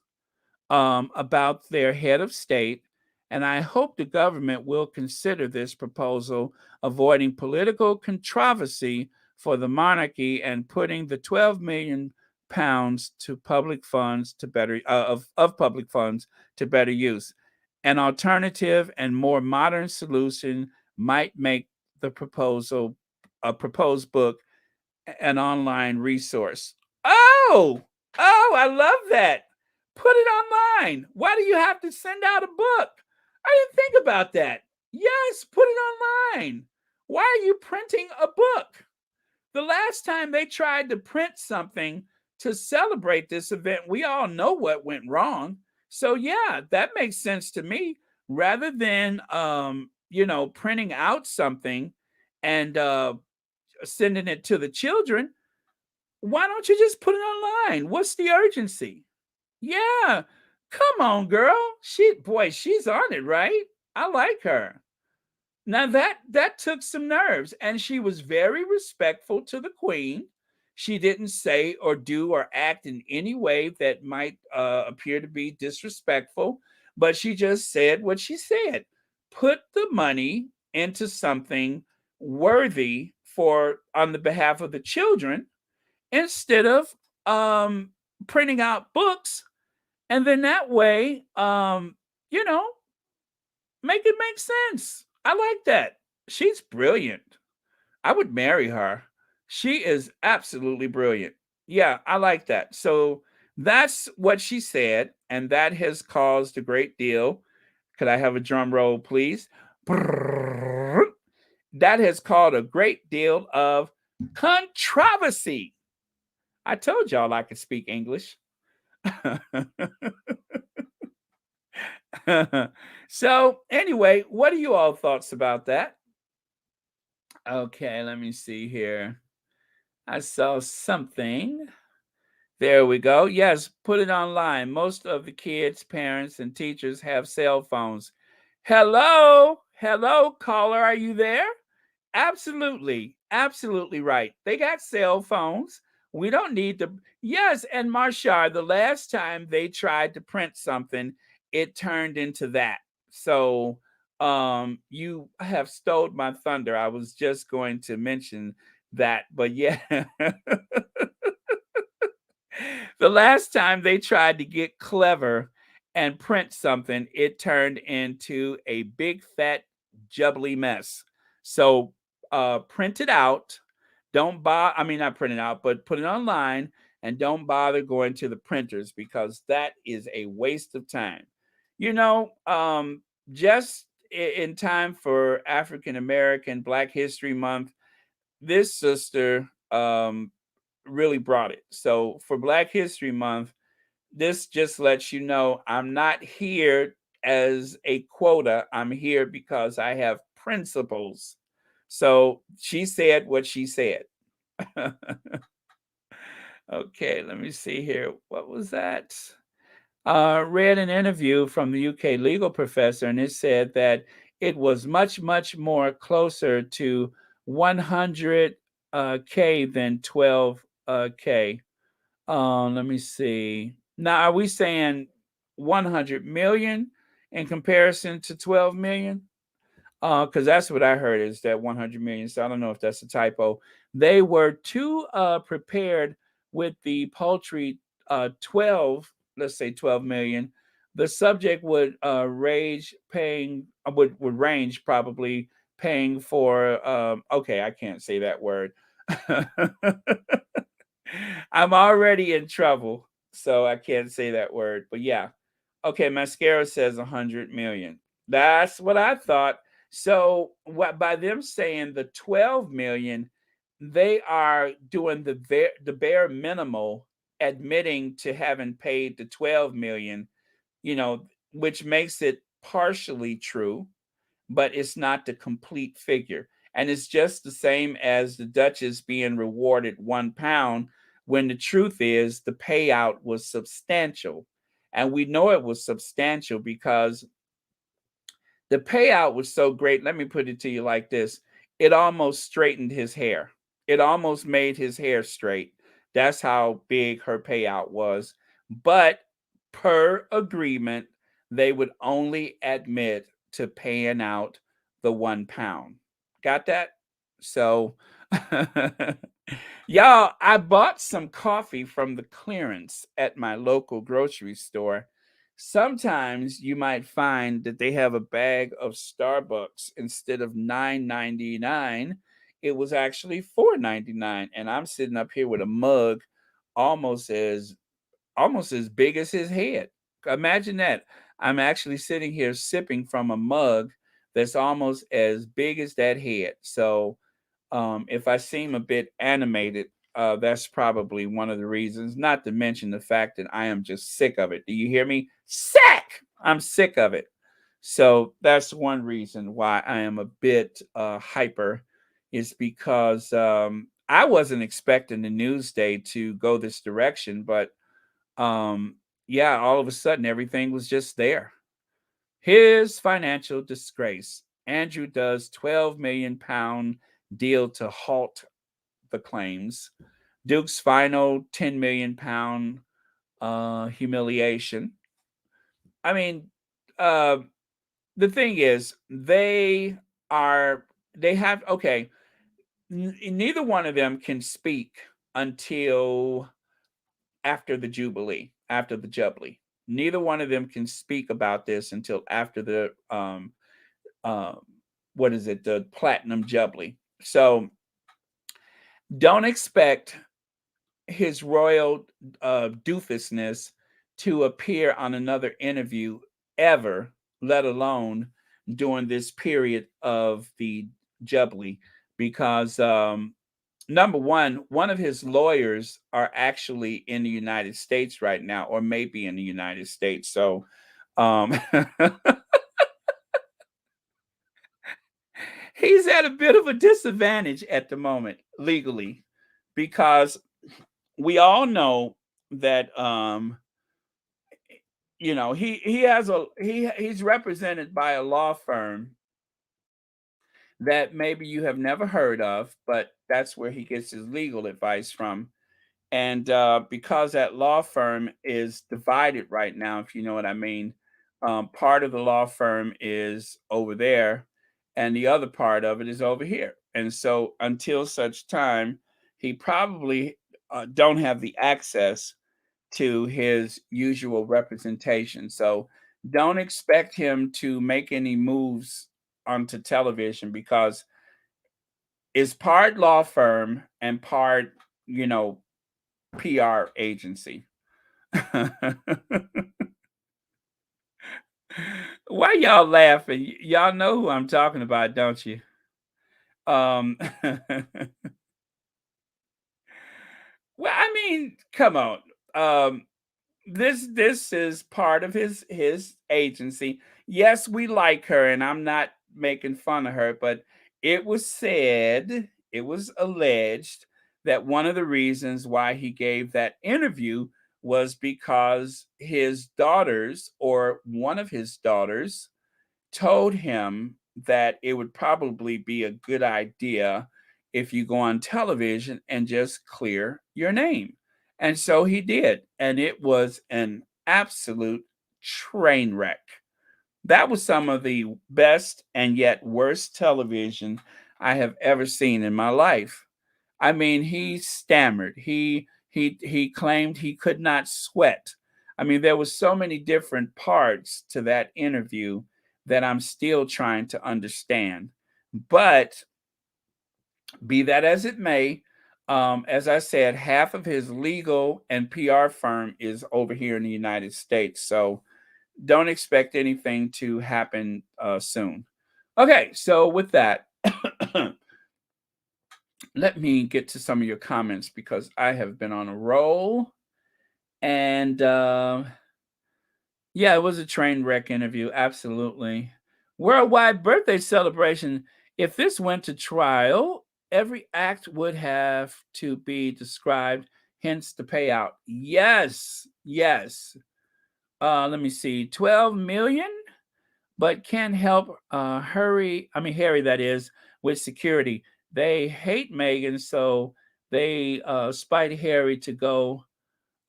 about their head of state, and I hope the government will consider this proposal, avoiding political controversy for the monarchy and putting the 12 million pounds to public funds to better of public funds to better use. An alternative and more modern solution might make the proposed book an online resource. I love that. Put it online. Why do you have to send out a book? I didn't think about that. Yes, put it online. Why are you printing a book? The last time they tried to print something to celebrate this event, we all know what went wrong. So yeah, that makes sense to me. Rather than printing out something and sending it to the children, why don't you just put it online? What's the urgency? Yeah, come on, girl. She's on it, right? I like her. Now that took some nerves, and she was very respectful to the queen. She didn't say or do or act in any way that might appear to be disrespectful, but she just said what she said. Put the money into something worthy for on the behalf of the children instead of printing out books, and then that way, make it make sense. I like that. She's brilliant. I would marry her. She is absolutely brilliant. Yeah, I like that. So that's what she said, and that has caused a great deal. Could I have a drum roll, please? That has caused a great deal of controversy. I told y'all I could speak English. So, anyway, what are you all thoughts about that? Okay, let me see here. I saw something. There we go. Yes, put it online. Most of the kids, parents, and teachers have cell phones. Hello, caller. Are you there? Absolutely. Absolutely right. They got cell phones. We don't need to. Yes. And Marshall, the last time they tried to print something, it turned into that. So you have stole my thunder. I was just going to mention that, but yeah. The last time they tried to get clever and print something, it turned into a big fat jubbly mess. So print it out. Don't bother. I mean, not print it out, but put it online, and don't bother going to the printers because that is a waste of time. Just in time for African American Black History Month, this sister really brought it. So for Black History Month, this just lets you know I'm not here as a quota. I'm here because I have principles. So she said what she said. Okay, let me see here. What was that? Read an interview from the UK legal professor, and it said that it was much, much more closer to 100K than 12K. Let me see. Now, are we saying 100 million in comparison to 12 million? Because that's what I heard is that 100 million. So I don't know if that's a typo. They were too prepared with the paltry 12, let's say 12 million The subject would range probably paying for okay, I can't say that word. I'm already in trouble, so I can't say that word. But yeah. Okay, mascara says 100 million. That's what I thought. So what by them saying the 12 million, they are doing the bare minimal, admitting to having paid the 12 million, which makes it partially true, but it's not the complete figure. And it's just the same as the Duchess being rewarded £1, when the truth is the payout was substantial. And we know it was substantial because the payout was so great. Let me put it to you like this. It almost straightened his hair. It almost made his hair straight. That's how big her payout was. But per agreement, they would only admit to paying out the £1. Got that? So, y'all, I bought some coffee from the clearance at my local grocery store. Sometimes you might find that they have a bag of Starbucks instead of $9.99. It was actually $4.99, and I'm sitting up here with a mug almost as big as his head. Imagine that. I'm actually sitting here sipping from a mug that's almost as big as that head. So if I seem a bit animated, that's probably one of the reasons, not to mention the fact that I am just sick of it. Do you hear me? Sick! I'm sick of it. So that's one reason why I am a bit hyper, is because I wasn't expecting the Newsday to go this direction, but yeah, all of a sudden everything was just there. His financial disgrace. Andrew does £12 million deal to halt the claims. Duke's final £10 million humiliation. I mean, the thing is, they have, okay, neither one of them can speak until after the Jubilee, after the Jubilee. Neither one of them can speak about this until after the what is it, the Platinum Jubilee. So don't expect his royal doofusness to appear on another interview ever, let alone during this period of the Jubilee, because number one of his lawyers are actually in the United States right now, or maybe in the United States. So he's at a bit of a disadvantage at the moment legally, because we all know that he's represented by a law firm that maybe you have never heard of, but that's where he gets his legal advice from. And because that law firm is divided right now, if you know what I mean, part of the law firm is over there, and the other part of it is over here. And so, until such time, he probably don't have the access to his usual representation. So, don't expect him to make any moves onto television, because it's part law firm and part, PR agency. Why y'all laughing? Y'all know who I'm talking about, don't you? Well, I mean, come on. This is part of his agency. Yes, we like her, and I'm not making fun of her, but it was said, it was alleged that one of the reasons why he gave that interview was because his daughters, or one of his daughters, told him that it would probably be a good idea if you go on television and just clear your name. And so he did. And it was an absolute train wreck. That was some of the best and yet worst television I have ever seen in my life. I mean, he stammered. He claimed he could not sweat. I mean, there was so many different parts to that interview that I'm still trying to understand. But be that as it may, as I said, half of his legal and PR firm is over here in the United States. So don't expect anything to happen soon. Okay, so with that, let me get to some of your comments because I have been on a roll. And yeah, it was a train wreck interview. Absolutely. Worldwide birthday celebration. If this went to trial, every act would have to be described, hence the payout. Yes, yes. Let me see. 12 million, but can't help Harry, that is, with security. They hate Meghan, so they spite Harry to go.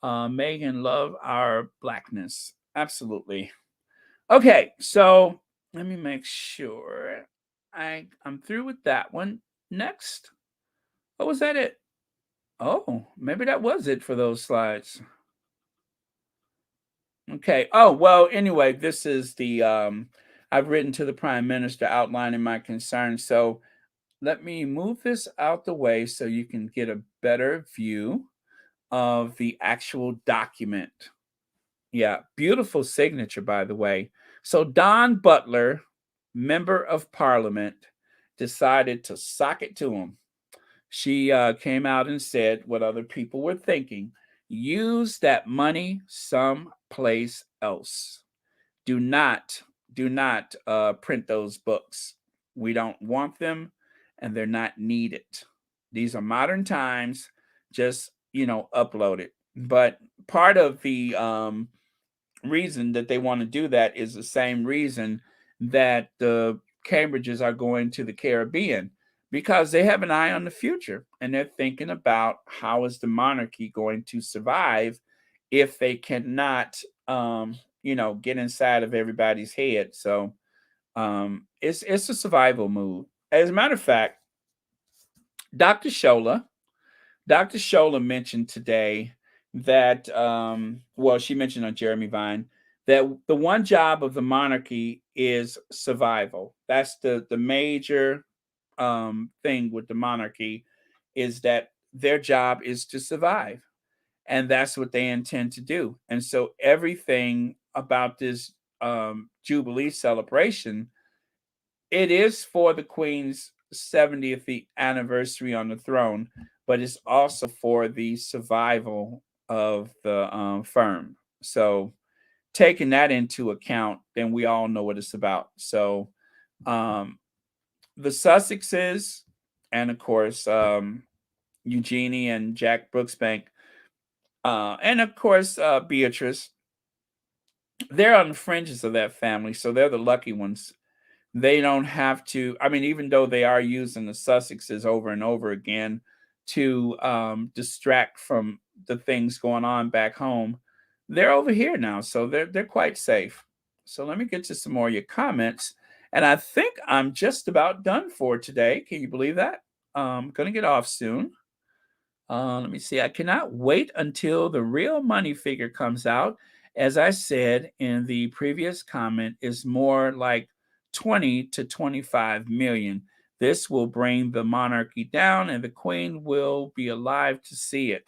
Meghan love our blackness. Absolutely. Okay, so let me make sure I'm through with that one. Next. Oh, was that it? Oh, maybe that was it for those slides. Okay. Oh, well, anyway, this is the I've written to the Prime Minister outlining my concerns. So let me move this out the way so you can get a better view of the actual document. Yeah, beautiful signature, by the way. So Don Butler, member of Parliament, decided to sock it to him. She came out and said what other people were thinking. Use that money someplace else. Do not print those books. We don't want them, and they're not needed. These are modern times. Just upload it. But part of the reason that they want to do that is the same reason that the Cambridges are going to the Caribbean, because they have an eye on the future and they're thinking about how is the monarchy going to survive if they cannot get inside of everybody's head. So it's a survival move. As a matter of fact, Dr. Shola mentioned today that, she mentioned on Jeremy Vine that the one job of the monarchy is survival. That's the major thing with the monarchy, is that their job is to survive. And that's what they intend to do. And so everything about this Jubilee celebration, it is for the Queen's 70th anniversary on the throne, but it's also for the survival of the firm. So taking that into account, then we all know what it's about. So the Sussexes, and of course Eugenie and Jack Brooksbank, and of course Beatrice, they're on the fringes of that family, so they're the lucky ones. They don't have to, even though they are using the Sussexes over and over again to distract from the things going on back home, they're over here now, so they're quite safe. So let me get to some more of your comments, and I think I'm just about done for today. Can you believe that? I'm gonna get off soon. Let me see. I cannot wait until the real money figure comes out. As I said in the previous comment, is more like 20 to 25 million. This will bring the monarchy down and the Queen will be alive to see it.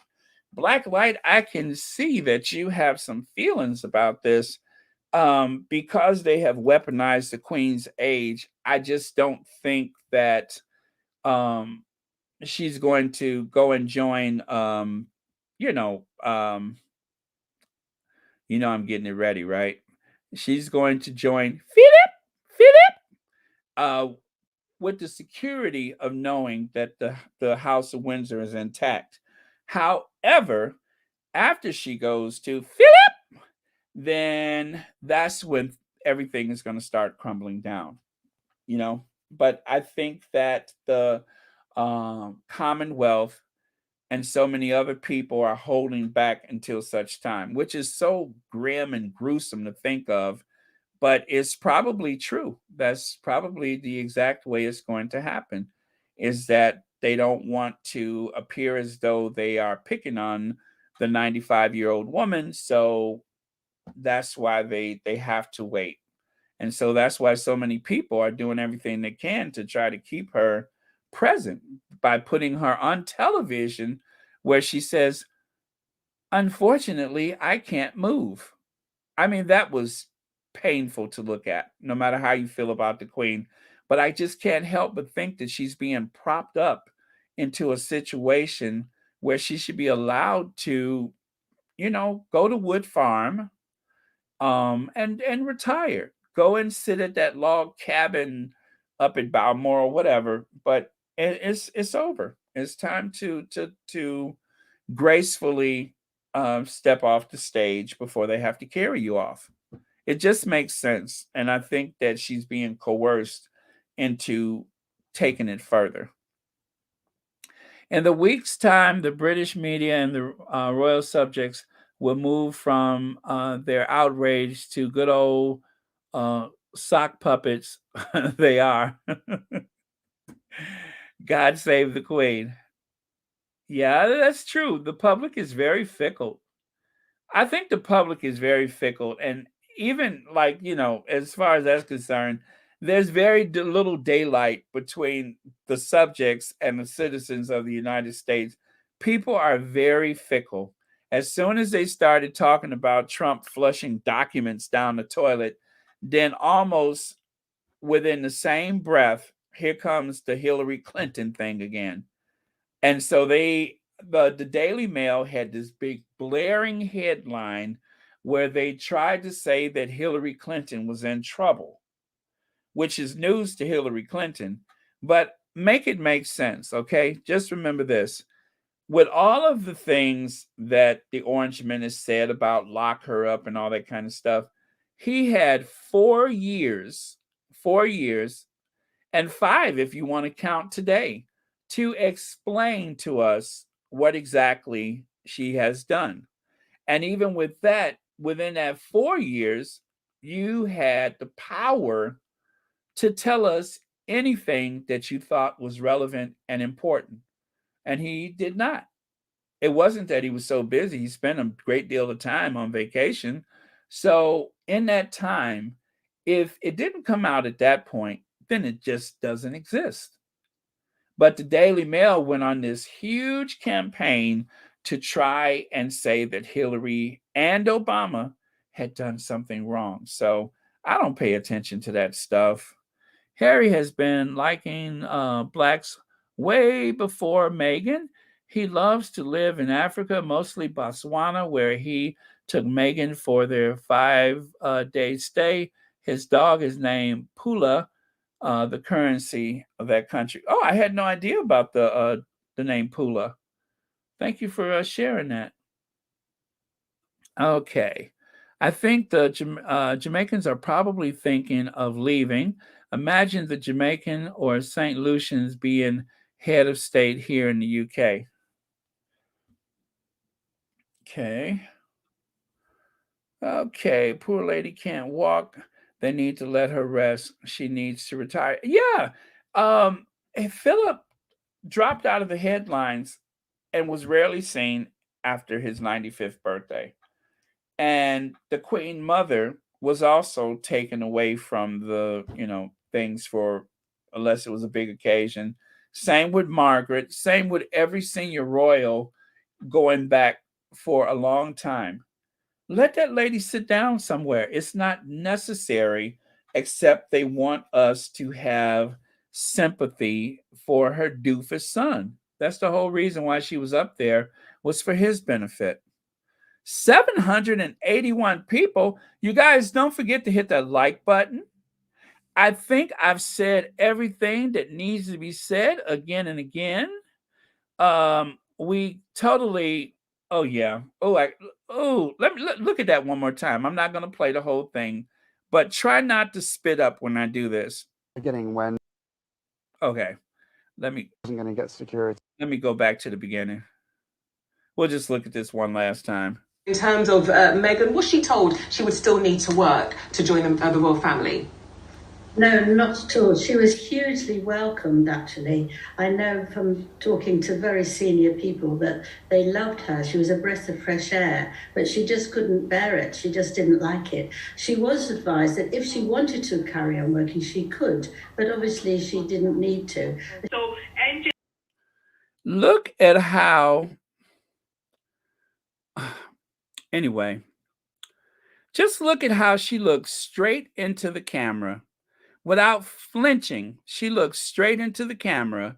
Blacklight, I can see that you have some feelings about this because they have weaponized the Queen's age. I just don't think that she's going to go and join I'm getting it ready, right? She's going to join Philip with the security of knowing that the House of Windsor is intact. However, after she goes to Philip, then that's when everything is going to start crumbling down, But I think that the Commonwealth and so many other people are holding back until such time, which is so grim and gruesome to think of, but it's probably true. That's probably the exact way it's going to happen, is that they don't want to appear as though they are picking on the 95-year-old woman. So that's why they have to wait. And so that's why so many people are doing everything they can to try to keep her present by putting her on television where she says, unfortunately, I can't move. I mean, that was painful to look at, no matter how you feel about the Queen. But I just can't help but think that she's being propped up into a situation where she should be allowed to, go to Wood Farm, and retire. Go and sit at that log cabin up in Balmoral, whatever. But it's over. It's time to gracefully step off the stage before they have to carry you off. It just makes sense, and I think that she's being coerced into taking it further. In the week's time, the British media and the royal subjects will move from their outrage to good old sock puppets they are. God save the Queen. Yeah, that's true. The public is very fickle. I think the public is very fickle. And even as far as that's concerned, there's very little daylight between the subjects and the citizens of the United States. People are very fickle. As soon as they started talking about Trump flushing documents down the toilet, then almost within the same breath, here comes the Hillary Clinton thing again. And so the Daily Mail had this big blaring headline where they tried to say that Hillary Clinton was in trouble, which is news to Hillary Clinton, but make it make sense, okay? Just remember this. With all of the things that the Orange Man has said about lock her up and all that kind of stuff, he had 4 years, and 5 if you want to count today, to explain to us what exactly she has done. And even with that, within that 4 years, you had the power to tell us anything that you thought was relevant and important. And he did not. It wasn't that he was so busy. He spent a great deal of time on vacation. So in that time, if it didn't come out at that point, then it just doesn't exist. But the Daily Mail went on this huge campaign to try and say that Hillary and Obama had done something wrong. So I don't pay attention to that stuff. Harry has been liking blacks way before Meghan. He loves to live in Africa, mostly Botswana, where he took Meghan for their 5-day stay. His dog is named Pula, the currency of that country. Oh, I had no idea about the name Pula. Thank you for sharing that. Okay. I think the Jamaicans are probably thinking of leaving. Imagine the Jamaican or St. Lucians being head of state here in the UK. Okay, poor lady can't walk. They need to let her rest. She needs to retire. Yeah. Philip dropped out of the headlines and was rarely seen after his 95th birthday. And the Queen Mother was also taken away from the, things for, unless it was a big occasion. Same with Margaret. Same with every senior royal going back for a long time. Let that lady sit down somewhere. It's not necessary, except they want us to have sympathy for her doofus son. That's the whole reason why she was up there, was for his benefit. 781 people. You guys don't forget to hit that like button. I think I've said everything that needs to be said again and again. We totally, oh yeah. Let me look at that one more time. I'm not going to play the whole thing, but try not to spit up when I do this. Beginning when Okay. wasn't going to get security. Let me go back to the beginning. We'll just look at this one last time. In terms of Meghan, was she told she would still need to work to join the royal family? No, not at all. She was hugely welcomed, actually. I know from talking to very senior people that they loved her. She was a breath of fresh air, but she just couldn't bear it. She just didn't like it. She was advised that if she wanted to carry on working, she could, but obviously she didn't need to. So, Angela. Look at how, anyway, just look at how she looks straight into the camera without flinching. She looked straight into the camera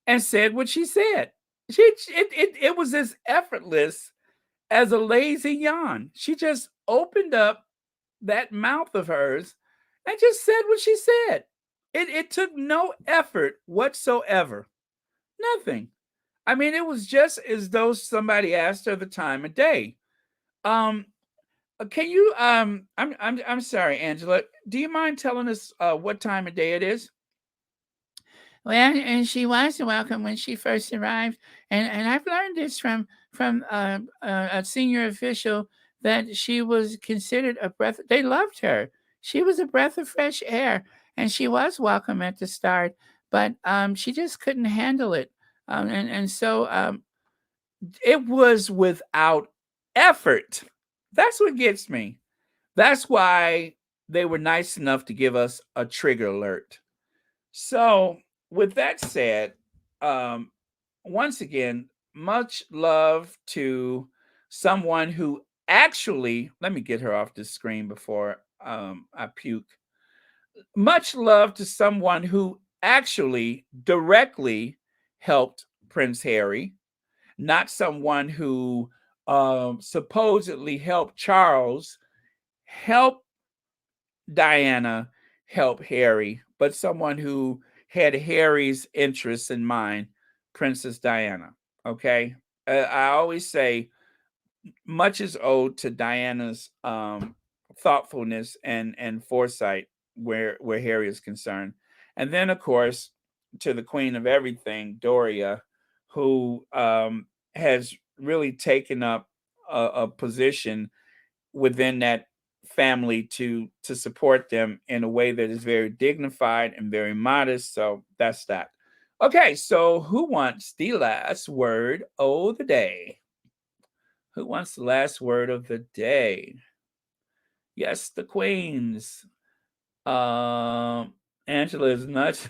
and said what she said. It was as effortless as a lazy yawn. She just opened up that mouth of hers and just said what she said. It took no effort whatsoever. Nothing. I mean, it was just as though somebody asked her the time of day. Can you I'm sorry, Angela. Do you mind telling us what time of day it is? Well, and she was welcome when she first arrived, and I've learned this from a senior official that she was considered a breath. They loved her. She was a breath of fresh air, and she was welcome at the start, but she just couldn't handle it, and so it was without effort. That's what gets me. That's why they were nice enough to give us a trigger alert. So, with that said, once again, much love to someone who actually, let me get her off the screen before I puke. Much love to someone who actually directly helped Prince Harry, not someone who supposedly helped Charles help Diana help Harry, but someone who had Harry's interests in mind, Princess Diana. Okay. I always say much is owed to Diana's thoughtfulness and foresight where Harry is concerned. And then, of course, to the queen of everything, Doria, who has really taken up a position within that family to support them in a way that is very dignified and very modest. So that's that. Okay, so who wants the last word of the day? Who wants the last word of the day? Yes, the queens. Angela is nuts.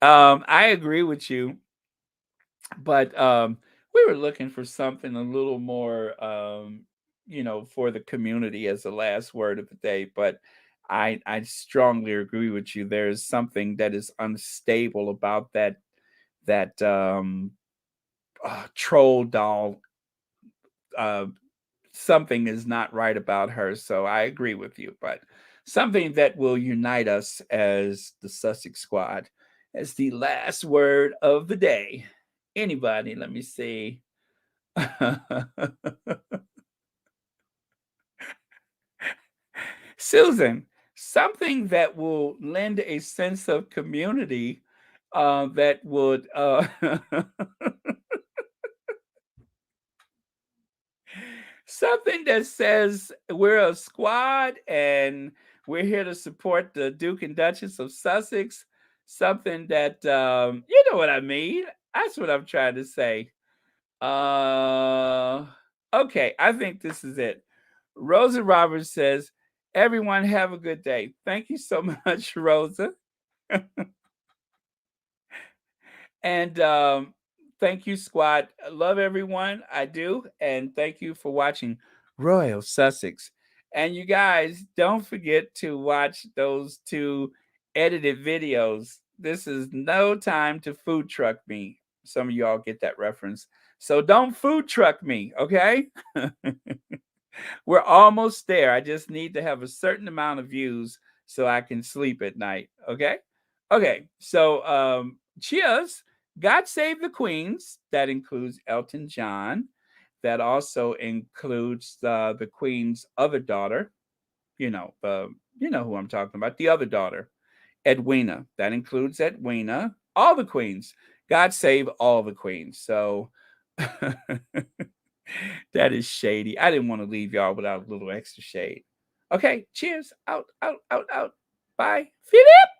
I agree with you, but we were looking for something a little more for the community as the last word of the day. But I strongly agree with you. There's something that is unstable about that troll doll. Something is not right about her, so I agree with you. But something that will unite us as the Sussex Squad as the last word of the day. Anybody? Let me see. Susan, something that will lend a sense of community that would something that says we're a squad and we're here to support the Duke and Duchess of Sussex. Something that you know what I mean. That's what I'm trying to say. Okay, I think this is it. Rosa Roberts says, everyone have a good day. Thank you so much, Rosa. And thank you, squad. I love everyone. I do. And thank you for watching Royal Sussex. And you guys, don't forget to watch those 2 edited videos. This is no time to food truck me. Some of y'all get that reference. So don't food truck me, okay? We're almost there. I just need to have a certain amount of views so I can sleep at night, okay? Okay, so cheers. God Save the Queens. That includes Elton John. That also includes the Queen's other daughter. You know who I'm talking about. The other daughter, Edwina. That includes Edwina. All the queens. God save all the queens. So That is shady. I didn't want to leave y'all without a little extra shade. Okay, cheers. Out. Bye. Philip.